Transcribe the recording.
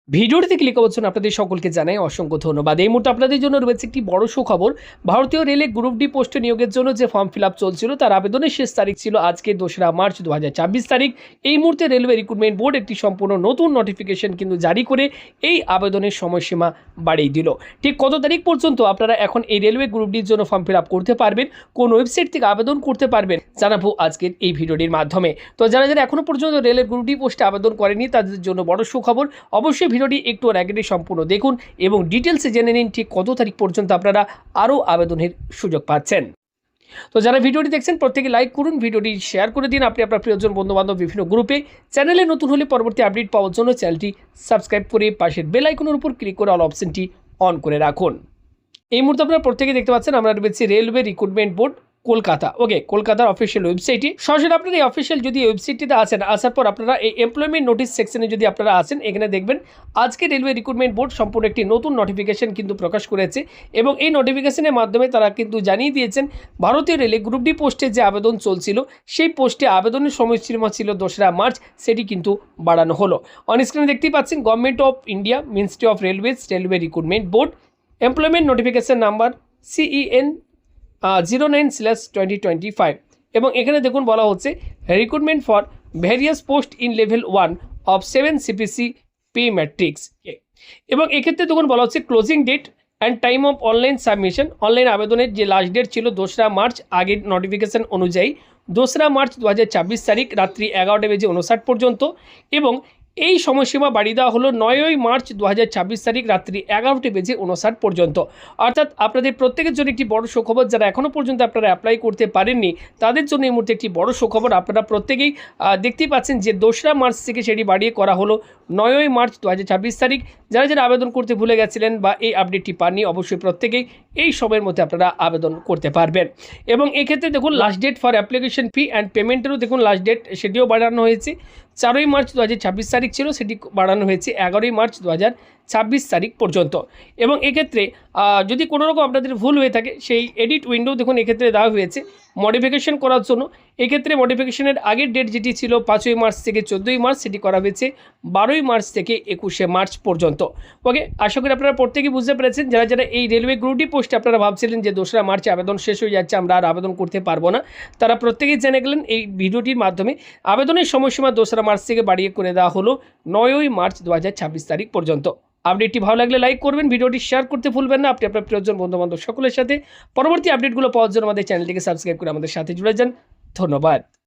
ভিডিওটিতে ক্লিক করছেন আপনাদের সকলকে জানাই অসংখ্য ধন্যবাদ। এই মুহূর্তে আপনাদের জন্য রয়েছে একটি বড় সুখবর। ভারতীয় রেলে গ্রুপ ডি পোস্টে নিয়োগের জন্য যে ফর্ম ফিল আপ চলছিল তার আবেদনের শেষ তারিখ ছিল আজকে 2রা মার্চ 2024 তারিখ। এই মুহূর্তে রেলওয়ে রিক্রুটমেন্ট বোর্ড একটি সম্পূর্ণ নতুন নোটিফিকেশন কিন্তু জারি করে এই আবেদনের সময়সীমা বাড়িয়ে দিল। ঠিক কত তারিখ পর্যন্ত আপনারা এখন এই রেলওয়ে গ্রুপ ডির জন্য ফর্ম ফিল আপ করতে পারবেন, কোন ওয়েবসাইট থেকে আবেদন করতে পারবেন জানাবো আজকের এই ভিডিওটির মাধ্যমে। তো যারা যারা এখনও পর্যন্ত রেলের গ্রুপ ডি পোস্টে আবেদন করেনি তাদের জন্য বড় সুখবর। অবশ্যই ভিডিওটি একটু আগে সম্পূর্ণ দেখুন এবং ডিটেলসে জেনে নিন ঠিক কত তারিখ পর্যন্ত আপনারা আরও আবেদনের সুযোগ পাচ্ছেন। তো যারা ভিডিওটি দেখছেন প্রত্যেকে লাইক করুন, ভিডিওটি শেয়ার করে দিন আপনি আপনার প্রিয়জন বন্ধুবান্ধব বিভিন্ন গ্রুপে। চ্যানেলে নতুন হলে পরবর্তী আপডেট পাওয়ার জন্য চ্যানেলটি সাবস্ক্রাইব করে পাশের বেল আইকনের উপর ক্লিক করে অল অপশনটি অন করে রাখুন। এই মুহূর্তে আপনারা প্রত্যেকে দেখতে পাচ্ছেন আমরা রয়েছি রেলওয়ে রিক্রুটমেন্ট বোর্ড কলকাতা। ওকে, কলকাতার অফিসিয়াল ওয়েবসাইটে সরাসরি আপনারা এই অফিসিয়াল যদি ওয়েবসাইটটিতে আসেন, আসার পর আপনারা এই এমপ্লয়মেন্ট নোটিস সেকশনে যদি আপনারা আসেন, এখানে দেখবেন আজকে রেলওয়ে রিক্রুটমেন্ট বোর্ড সম্পূর্ণ একটি নতুন নোটিফিকেশন কিন্তু প্রকাশ করেছে এবং এই নোটিফিকেশনের মাধ্যমে তারা কিন্তু জানিয়ে দিয়েছেন ভারতীয় রেলে গ্রুপ ডি পোস্টে যে আবেদন চলছিল সেই পোস্টে আবেদনের সময়সীমা ছিল 2রা মার্চ, সেটি কিন্তু বাড়ানো হলো। অন স্ক্রিনে দেখতেই পাচ্ছেন government of India, ministry of railways, railway recruitment board, employment notification number CEN 09/2025 এবং এখানে দেখুন বলা হচ্ছে recruitment for various post in level 1 of 7 CPC pay matrix. এবং এক্ষেত্রে দেখুন বলা হচ্ছে closing date and time of online submission. Online আবেদনের যে লাস্ট ডেট ছিল 2রা মার্চ, আগের নোটিফিকেশন অনুযায়ী 2রা মার্চ 2024 তারিখ রাত্রি 11:59 পর্যন্ত এবং এই সময়সীমা বাড়িয়ে দেওয়া হলো 9ই মার্চ 2024 তারিখ রাত্রি 11:59 পর্যন্ত। অর্থাৎ আপনাদের প্রত্যেকের জন্য একটি বড় সুখবর। যারা এখনও পর্যন্ত আপনারা অ্যাপ্লাই করতে পারেননি তাদের জন্য এই মুহূর্তে একটি বড় সুখবর। আপনারা প্রত্যেকেই দেখতেই পাচ্ছেন যে 2রা মার্চ থেকে সেটি বাড়িয়ে করা হলো 9ই মার্চ 2024 তারিখ। যারা যারা আবেদন করতে ভুলে গেছিলেন বা এই আপডেটটি পাননি, অবশ্যই প্রত্যেকেই এই সময়ের মধ্যে আপনারা আবেদন করতে পারবেন। এবং এক্ষেত্রে দেখুন last date for application fee and পেমেন্টেরও দেখুন লাস্ট ডেট সেটিও বাড়ানো হয়েছে। 4ই মার্চ 2026 তারিখ ছিল, সেটি বাড়ানো হয়েছে 11ই মার্চ 2026 তারিখ পর্যন্ত। এবং এক্ষেত্রে যদি কোনো রকম আপনাদের ভুল হয়ে থাকে সেই এডিট উইন্ডো দেখুন এক্ষেত্রে দেওয়া হয়েছে মডিফিকেশন করার জন্য। এক্ষেত্রে মডিফিকেশনের আগের ডেট যেটি ছিল 5ই মার্চ থেকে 14ই মার্চ, সেটি করা হয়েছে 12ই মার্চ থেকে 21শে মার্চ পর্যন্ত। ওকে, আশা করি আপনারা প্রত্যেকেই বুঝতে পেরেছেন। যারা যারা এই রেলওয়ে গ্রুপ ডি পোস্টে আপনারা ভাবছিলেন যে 2রা মার্চে আবেদন শেষ হয়ে যাচ্ছে, আমরা আর আবেদন করতে পারবো না, তারা প্রত্যেকেই জেনে গেলেন এই ভিডিওটির মাধ্যমে আবেদনের সময়সীমা 2রা মার্চ থেকে বাড়িয়ে করে দেওয়া হলো 9ই মার্চ 2026 তারিখ পর্যন্ত। আপডেটটি ভালো লাগলে লাইক করবেন, ভিডিওটি শেয়ার করতে ভুলবেন না আপনি আপনার প্রিয়জন বন্ধুবান্ধব সকলের সাথে। পরবর্তী আপডেটগুলো পাওয়ার জন্য আমাদের চ্যানেলটিকে সাবস্ক্রাইব করে আমাদের সাথে জুড়ে যান। ধন্যবাদ।